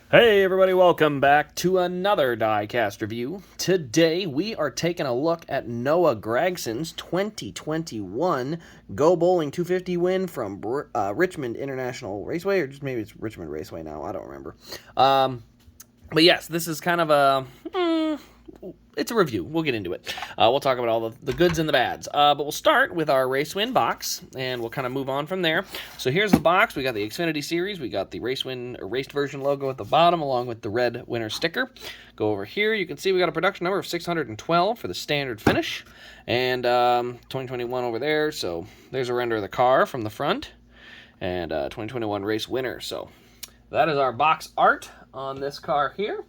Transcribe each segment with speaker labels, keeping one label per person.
Speaker 1: Hey everybody, welcome back to another Diecast review. Today we are taking a look at Noah Gragson's 2021 Go Bowling 250 win from Richmond International Raceway, or just maybe it's Richmond Raceway now, I don't remember. But yes, this is kind of it's a review. We'll get into it. We'll talk about all the goods and the bads. But we'll start with our Race Win box, and we'll kind of move on from there. So here's the box. We got the Xfinity Series. We got the Race Win Raced Version logo at the bottom, along with the red winner sticker. Go over here. You can see we got a production number of 612 for the standard finish, and 2021 over there. So there's a render of the car from the front, and 2021 race winner. So that is our box art on this car here.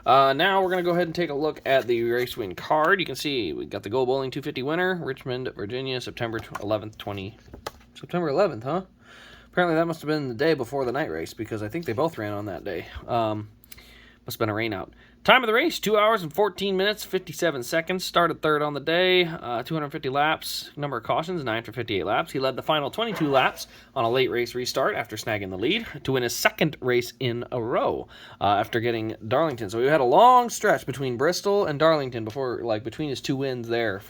Speaker 1: Now we're going to go ahead and take a look at the Race Win card. You can see we got the Go Bowling 250 winner, Richmond, Virginia, September 11th, September 11th, huh? Apparently that must have been the day before the night race, because I think they both ran on that day. Must have been a rain out. Time of the race, 2 hours and 14 minutes, 57 seconds. Started third on the day, 250 laps. Number of cautions, 9 for 58 laps. He led the final 22 laps on a late race restart after snagging the lead to win his second race in a row after getting Darlington. So we had a long stretch between Bristol and Darlington between his two wins there.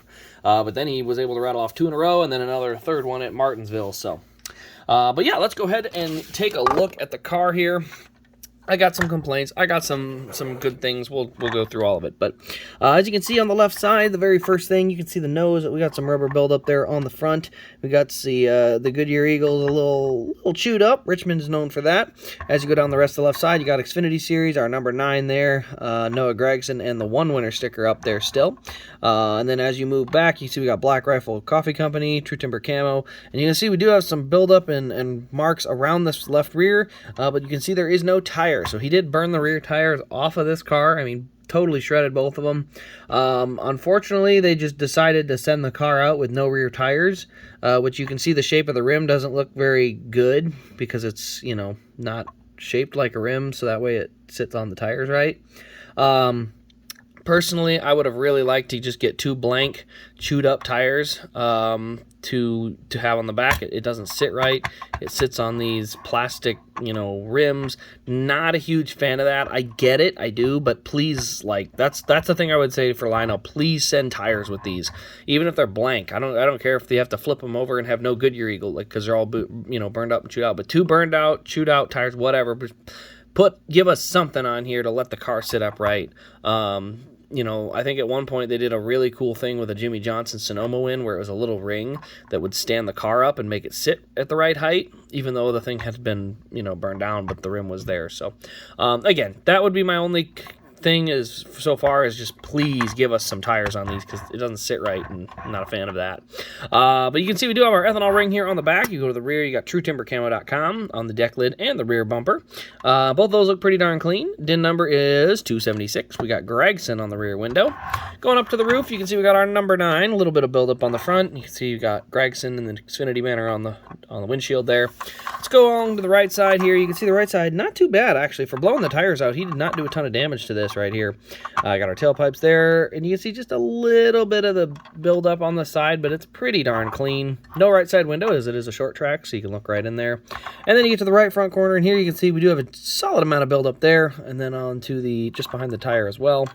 Speaker 1: But then he was able to rattle off 2 in a row and then another third one at Martinsville. So, but yeah, let's go ahead and take a look at the car here. I got some complaints. I got some good things. We'll go through all of it. But as you can see on the left side, the very first thing, you can see the nose. We got some rubber buildup there on the front. We got the Goodyear Eagles a little chewed up. Richmond is known for that. As you go down the rest of the left side, you got Xfinity Series, our number 9 there, Noah Gragson, and the one winner sticker up there still. And then as you move back, you see we got Black Rifle Coffee Company, True Timber Camo. And you can see we do have some buildup and marks around this left rear, but you can see there is no tire. So he did burn the rear tires off of this car. I mean, totally shredded both of them. Unfortunately, they just decided to send the car out with no rear tires, which you can see the shape of the rim doesn't look very good because it's, not shaped like a rim, so that way it sits on the tires right. Personally, I would have really liked to just get 2 blank, chewed up tires to have on the back. It doesn't sit right. It sits on these plastic, rims. Not a huge fan of that. I get it, I do, but please, that's the thing I would say for Lionel. Please send tires with these, even if they're blank. I don't care if they have to flip them over and have no Goodyear Eagle, because they're all burned up and chewed out. But 2 burned out, chewed out tires, whatever. Give us something on here to let the car sit up right. I think at one point they did a really cool thing with a Jimmy Johnson Sonoma win where it was a little ring that would stand the car up and make it sit at the right height, even though the thing had been, burned down, but the rim was there. So, again, that would be my only thing is so far is just please give us some tires on these, because it doesn't sit right, and I'm not a fan of that. But you can see we do have our ethanol ring here on the back. You go to the rear, you got TrueTimberCamo.com on the deck lid and the rear bumper. Both those look pretty darn clean. DIN number is 276. We got Gragson on the rear window. Going up to the roof, you can see we got our number 9. A little bit of buildup on the front. You can see you got Gragson and the Xfinity banner on the windshield there. Let's go along to the right side here. You can see the right side, not too bad actually. For blowing the tires out, he did not do a ton of damage to this right here. I got our tailpipes there, and you can see just a little bit of the buildup on the side, but it's pretty darn clean. No right side window, as it is a short track, so you can look right in there. And then you get to the right front corner, and here you can see we do have a solid amount of buildup there, and then on to the just behind the tire as well.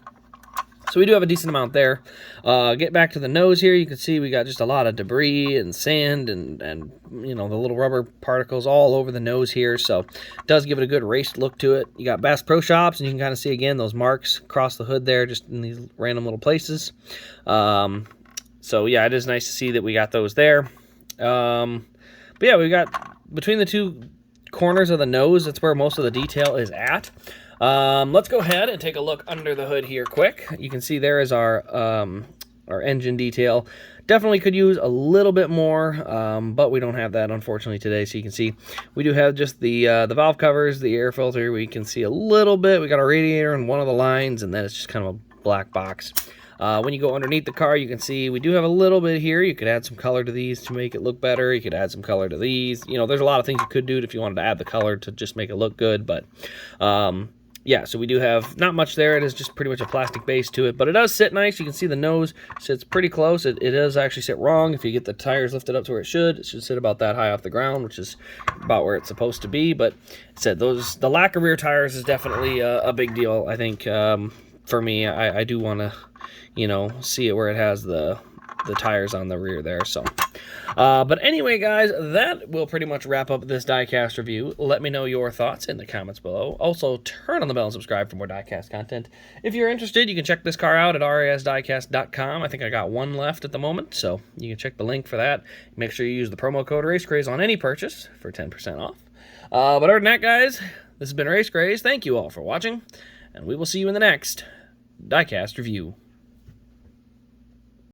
Speaker 1: So we do have a decent amount there. Get back to the nose here. You can see we got just a lot of debris and sand and the little rubber particles all over the nose here. So it does give it a good raced look to it. You got Bass Pro Shops, and you can kind of see again those marks across the hood there, just in these random little places. So yeah, it is nice to see that we got those there. But yeah, we got between the 2 corners of the nose, that's where most of the detail is at. Let's go ahead and take a look under the hood here quick. You can see there is our engine detail. Definitely could use a little bit more, but we don't have that unfortunately today. So you can see we do have just the valve covers, the air filter. We can see a little bit. We got a radiator in one of the lines, and then it's just kind of a black box. When you go underneath the car, you can see we do have a little bit here. You could add some color to these to make it look better. You could add some color to these. There's a lot of things you could do if you wanted to add the color to just make it look good, but yeah, so we do have not much there. It is just pretty much a plastic base to it, but it does sit nice. You can see the nose sits pretty close. It does actually sit wrong. If you get the tires lifted up to where it should sit about that high off the ground, which is about where it's supposed to be. But I said the lack of rear tires is definitely a big deal. I think for me, I do want to, see it where it has the tires on the rear there. So. But anyway, guys, that will pretty much wrap up this diecast review. Let me know your thoughts in the comments below. Also, turn on the bell and subscribe for more diecast content. If you're interested, you can check this car out at rasdiecast.com. I think I got one left at the moment, so you can check the link for that. Make sure you use the promo code RaceCraze on any purchase for 10% off. But other than that, guys, this has been RaceCraze. Thank you all for watching, and we will see you in the next diecast review.